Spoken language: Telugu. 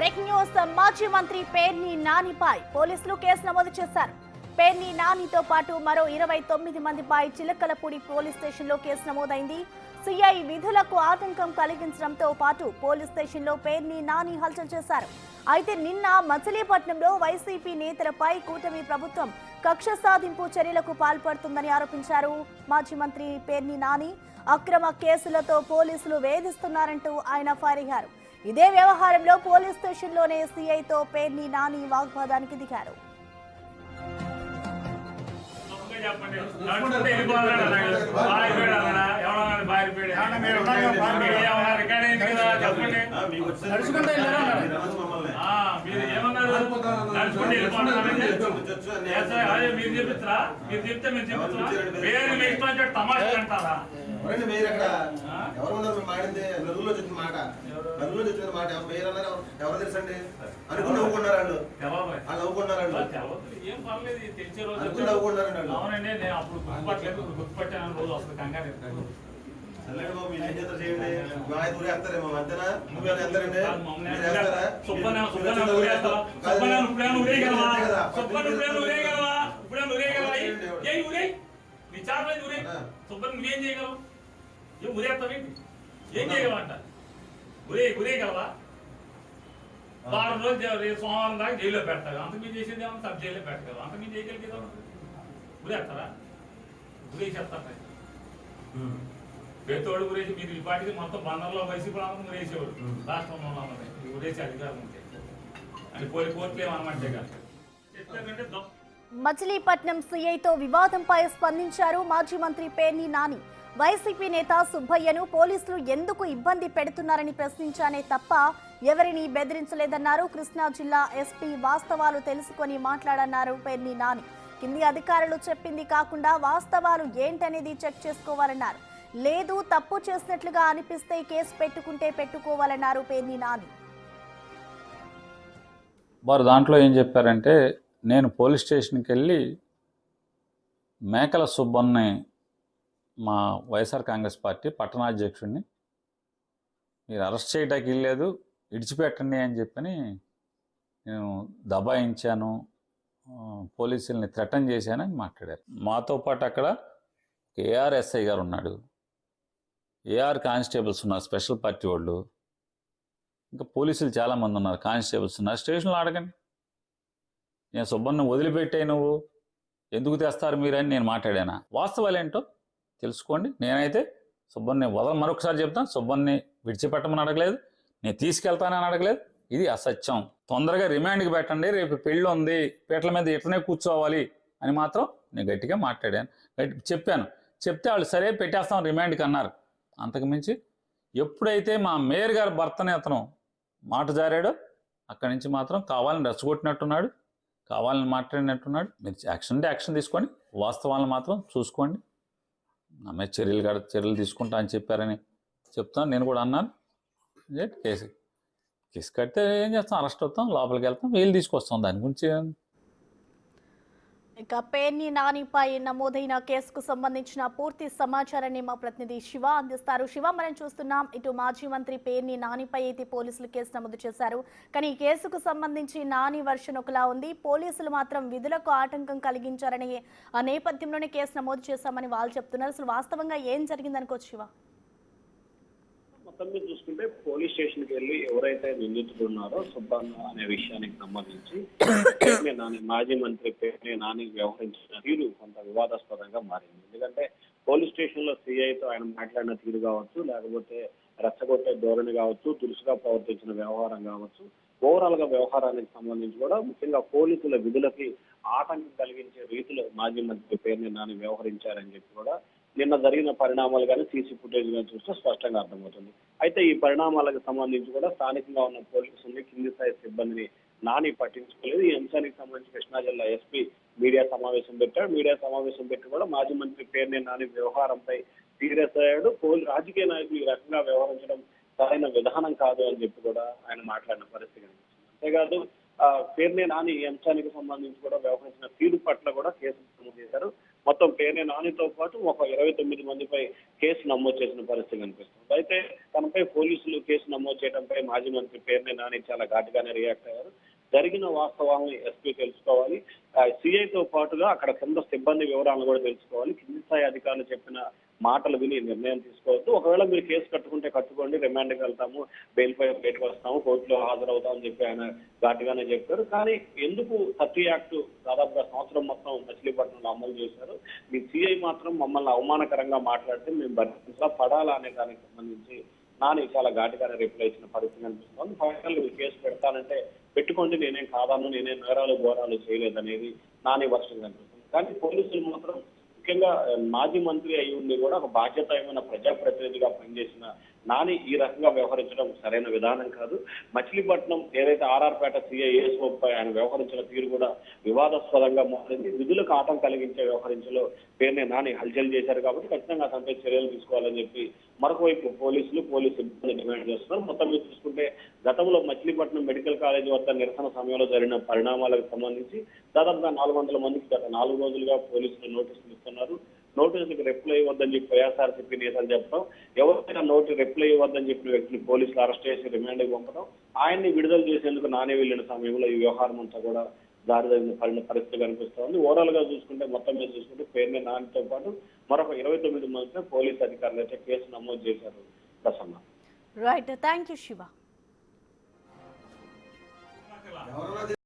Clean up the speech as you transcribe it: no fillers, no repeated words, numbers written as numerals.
బ్రేకింగ్ న్యూస్ మాజీ మంత్రి పేర్ని నానిపై పోలీసులు కేసు నమోదు చేశారు. పేర్ని నానితో పాటు మరో 29 మందిపై చిలకలపూడి పోలీస్ స్టేషన్లో కేసు నమోదైంది. సిఐ విధులకు ఆటంకం కలిగించడంతో పాటు పోలీస్ స్టేషన్లో పేర్ని నాని హల్చల్ చేశారు. అయితే నిన్న మచిలీపట్నంలో వైసీపీ నేతలపై కూటమి ప్రభుత్వం కక్ష సాధింపు చర్యలకు పాల్పడుతుందని ఆరోపించారు. మాజీ మంత్రి పేర్ని నాని అక్రమ కేసులతో పోలీసులు వేధిస్తున్నారంటూ ఆయన ఫైర్ అయ్యారు. ఇదే వ్యవహారంలో పోలీస్ స్టేషన్లోనే సీఐతో పేర్ని నాని వాగ్వాదానికి దిగారు. నదుల్లో చెప్పిన మాట ఎవరు తెలుసండి అనుకుని నవ్వుకున్నారు వాళ్ళు నవ్వుకున్నారు చేస్తారేమో అంతేనా ఎంతరండి నువ్వేం చేయగలవు? ఏం ఉరేస్తావేంటి? ఏం చేయగలవంట? ఉరేయగలవా? వారం రోజులు సోమవారం దాకా జైల్లో పెడతావు. అంత మీరు చేసేది ఏమన్నా సబ్ జైల్లో పెట్టగలవు. అంత మీరు చేయగలిగేదా? ఉరేస్తారా? ఉరేసేస్తారా? పేతోడు గురించి మీరు ఈ పాటికి మొత్తం బందర్లో వైసీపీ ఉరేసేవాడు. రాష్ట్రంలో ఉన్నది ఉరేసే అధికారం ఉంటే అని కోర్టులు ఏమన్నట్టే కాదు. చెప్పారంటే మచిలీపట్నం సీఐతో వివాదంపై స్పందించారు మాజీ మంత్రి పేర్ని నాని. వైసీపీ నేత సుబ్బయ్యను పోలీసులు ఎందుకు ఇబ్బంది పెడుతున్నారని ప్రశ్నించానే తప్ప ఎవరిని బెదిరించలేదన్నారు. కృష్ణా జిల్లా ఎస్పీ వాస్తవాలు తెలుసుకొని మాట్లాడన్నారు పేర్ని నాని. కింది అధికారులు చెప్పింది కాకుండా వాస్తవాలు ఏంటనేది చెక్ చేసుకోవాలన్నారు. లేదు తప్పు చేసినట్లుగా అనిపిస్తే కేసు పెట్టుకుంటే పెట్టుకోవాలన్నారు పేర్ని నాని. వారు దాంట్లో ఏం చెప్పారంటే, నేను పోలీస్ స్టేషన్కి వెళ్ళి మేకల సుబ్బన్ని మా వైఎస్ఆర్ కాంగ్రెస్ పార్టీ పట్టణాధ్యక్షుడిని మీరు అరెస్ట్ చేయడానికి వెళ్ళలేదు, ఇడిచిపెట్టండి అని చెప్పని నేను దబాయించాను, పోలీసుల్ని థ్రెటన్ చేశానని మాట్లాడారు. మాతో పాటు అక్కడ ఏఆర్ఎస్ఐ గారు ఉన్నాడు, ఏఆర్ కానిస్టేబుల్స్ ఉన్నారు, స్పెషల్ పార్టీ వాళ్ళు, ఇంకా పోలీసులు చాలామంది ఉన్నారు, కానిస్టేబుల్స్ ఉన్నారు. స్టేషన్లో అడగండి. నేను సుబ్బన్ని వదిలిపెట్టే నువ్వు ఎందుకు తెస్తారు మీరని నేను మాట్లాడానా? వాస్తవాలు ఏంటో తెలుసుకోండి. నేనైతే సుబ్బన్ని మరొకసారి చెప్తాను, సుబ్బన్ని విడిచిపెట్టమని అడగలేదు, నేను తీసుకెళ్తానని అడగలేదు. ఇది అసత్యం. తొందరగా రిమాండ్కి పెట్టండి, రేపు పెళ్ళి ఉంది, పీటల మీద ఇట్లనే కూర్చోవాలి అని మాత్రం నేను గట్టిగా మాట్లాడాను, చెప్పాను. చెప్తే వాళ్ళు సరే పెట్టేస్తాం రిమాండ్కి అన్నారు. అంతకుమించి ఎప్పుడైతే మా మేయర్ గారి భర్తని అతను మాట జారాడో అక్కడి నుంచి మాత్రం కావాలని రెచ్చగొట్టినట్టున్నాడు, కావాలని మాట్లాడినట్టున్నాడు. మీరు యాక్షన్ అంటే యాక్షన్ తీసుకోండి, వాస్తవాలను మాత్రం చూసుకోండి. నా మీద చర్యలు తీసుకుంటా అని చెప్పారని చెప్తాను. నేను కూడా అన్నాను. కేసు కడితే ఏం చేస్తాం, అరెస్ట్ అవుతాం, లోపలికి వెళ్తాం, వీళ్ళు తీసుకొస్తాం. దాని గురించి ఇక పేర్ని నానిపై నమోదైన కేసుకు సంబంధించిన పూర్తి సమాచారాన్ని మా ప్రతినిధి శివ అందిస్తారు. శివ, మనం చూస్తున్నాం ఇటు మాజీ మంత్రి పేర్ని నానిపై అయితే పోలీసులు కేసు నమోదు చేశారు. కానీ ఈ కేసుకు సంబంధించి నాని వర్షన్ ఒకలా ఉంది, పోలీసులు మాత్రం విధులకు ఆటంకం కలిగించారని ఆ నేపథ్యంలోనే కేసు నమోదు చేశామని వాళ్ళు చెప్తున్నారు. అసలు వాస్తవంగా ఏం జరిగిందనుకోవచ్చు శివ? మొత్తం మీద చూసుకుంటే పోలీస్ స్టేషన్కి వెళ్ళి ఎవరైతే నిందితులు ఉన్నారో సుబ్బన్న అనే విషయానికి సంబంధించి మాజీ మంత్రి పేర్ని నాని వ్యవహరించిన తీరు కొంత వివాదాస్పదంగా మారింది. ఎందుకంటే పోలీస్ స్టేషన్ లో సిఐతో ఆయన మాట్లాడిన తీరు కావచ్చు, లేకపోతే రెచ్చగొట్టే ధోరణి కావచ్చు, దురుసుగా ప్రవర్తించిన వ్యవహారం కావచ్చు, ఓవరాల్ గా వ్యవహారానికి సంబంధించి కూడా ముఖ్యంగా పోలీసుల విధులకి ఆటంకం కలిగించే రీతిలో మాజీ మంత్రి పేర్ని నాని వ్యవహరించారని చెప్పి కూడా నిన్న జరిగిన పరిణామాలు కానీ సీసీ ఫుటేజ్ కానీ చూస్తే స్పష్టంగా అర్థమవుతుంది. అయితే ఈ పరిణామాలకు సంబంధించి కూడా స్థానికంగా ఉన్న పోలీసుల్ని, కింది స్థాయి సిబ్బందిని నాని పట్టించుకోలేదు. ఈ అంశానికి సంబంధించి కృష్ణా జిల్లా ఎస్పీ మీడియా సమావేశం పెట్టాడు. మీడియా సమావేశం పెట్టి కూడా మాజీ మంత్రి పేర్ని నాని వ్యవహారంపై సీరియస్ అయ్యాడు. రాజకీయ నాయకులు ఈ రకంగా వ్యవహరించడం సరైన విధానం కాదు అని చెప్పి కూడా ఆయన మాట్లాడిన పరిస్థితి కనిపిస్తుంది. అంతేకాదు పేర్ని నాని ఈ అంశానికి సంబంధించి కూడా వ్యవహరించిన తీరు పట్ల కూడా కేసు నమోదు చేశారు. మొత్తం పేర్ని నానితో పాటు ఒక 29 మందిపై కేసు నమోదు చేసిన పరిస్థితి కనిపిస్తుంది. అయితే తనపై పోలీసులు కేసు నమోదు చేయడంపై మాజీ మంత్రి పేర్ని నాని చాలా ఘాటుగానే రియాక్ట్ అయ్యారు. జరిగిన వాస్తవాలను ఎస్పీ తెలుసుకోవాలి, సిఐతో పాటుగా అక్కడ కింద సిబ్బంది వివరాలను కూడా తెలుసుకోవాలి. కింది స్థాయి అధికారులు చెప్పిన మాటలు విని నిర్ణయం తీసుకోవద్దు. ఒకవేళ మీరు కేసు కట్టుకుంటే కట్టుకోండి, రిమాండ్కి వెళ్తాము, బెయిల్ పై బయటకు వస్తాము, కోర్టులో హాజరవుతామని చెప్పి ఆయన ఘాటుగానే చెప్పారు. కానీ ఎందుకు 30 యాక్ట్ దాదాపుగా సంవత్సరం మొత్తం మచిలీపట్నంలో అమలు చేశారు, మీ సిఐ మాత్రం మమ్మల్ని అవమానకరంగా మాట్లాడితే మేము భరించలా పడాలా అనే దానికి సంబంధించి నాని చాలా ఘాటుగానే రిప్లై ఇచ్చిన పరిస్థితి కనిపిస్తుంది. ఫైనల్ మీరు కేసు పెడతానంటే పెట్టుకోండి, నేనేం కాదాను, నేనేం నేరాలు ఘోరాలు చేయలేదనేది నాని వర్షం కనిపిస్తుంది. కానీ పోలీసులు మాత్రం ముఖ్యంగా మాజీ మంత్రి అయి ఉండి కూడా ఒక బాధ్యతమైన ప్రజాప్రతినిధిగా పనిచేసిన నాని ఈ రకంగా వ్యవహరించడం సరైన విధానం కాదు. మచిలీపట్నం ఏదైతే ఆర్ఆర్పేట సిఐఏఎస్ఓపై ఆయన వ్యవహరించిన తీరు కూడా వివాదాస్పదంగా మారింది. విధులకు ఆటం కలిగించే వ్యవహరించలో పేరుని నాని హల్చల్ చేశారు కాబట్టి ఖచ్చితంగా అతనిపై చర్యలు తీసుకోవాలని చెప్పి మరొక వైపు పోలీసు సిబ్బంది డిమాండ్ చేస్తున్నారు. మొత్తం మీద చూసుకుంటే గతంలో మచిలీపట్నం మెడికల్ కాలేజీ వద్ద నిరసన సమయంలో జరిగిన పరిణామాలకు సంబంధించి దాదాపుగా 400 మందికి గత 4 రోజులుగా పోలీసులు నోటీసులు ఇస్తున్నారు. నోటీసులకు రిప్లై ఇవ్వద్దని చెప్పి వైఎస్ఆర్సీపీ నేతలు చెప్పడం, ఎవరైనా రిప్లై ఇవ్వద్దని చెప్పిన వ్యక్తిని పోలీసులు అరెస్ట్ చేసి రిమాండ్కి పంపడం, ఆయన్ని విడుదల చేసేందుకు నాని వెళ్లిన సమయంలో ఈ వ్యవహారం అంతా కూడా దారిన పరిస్థితి కనిపిస్తోంది. ఓవరాల్ గా చూసుకుంటే మొత్తం మీద చూసుకుంటే పేర్ని నానితో పాటు మరొక 29 మందిపై పోలీసు అధికారులు అయితే కేసు నమోదు చేశారు. Prasanna. Right, thank you Shiva. ఎవరన్నా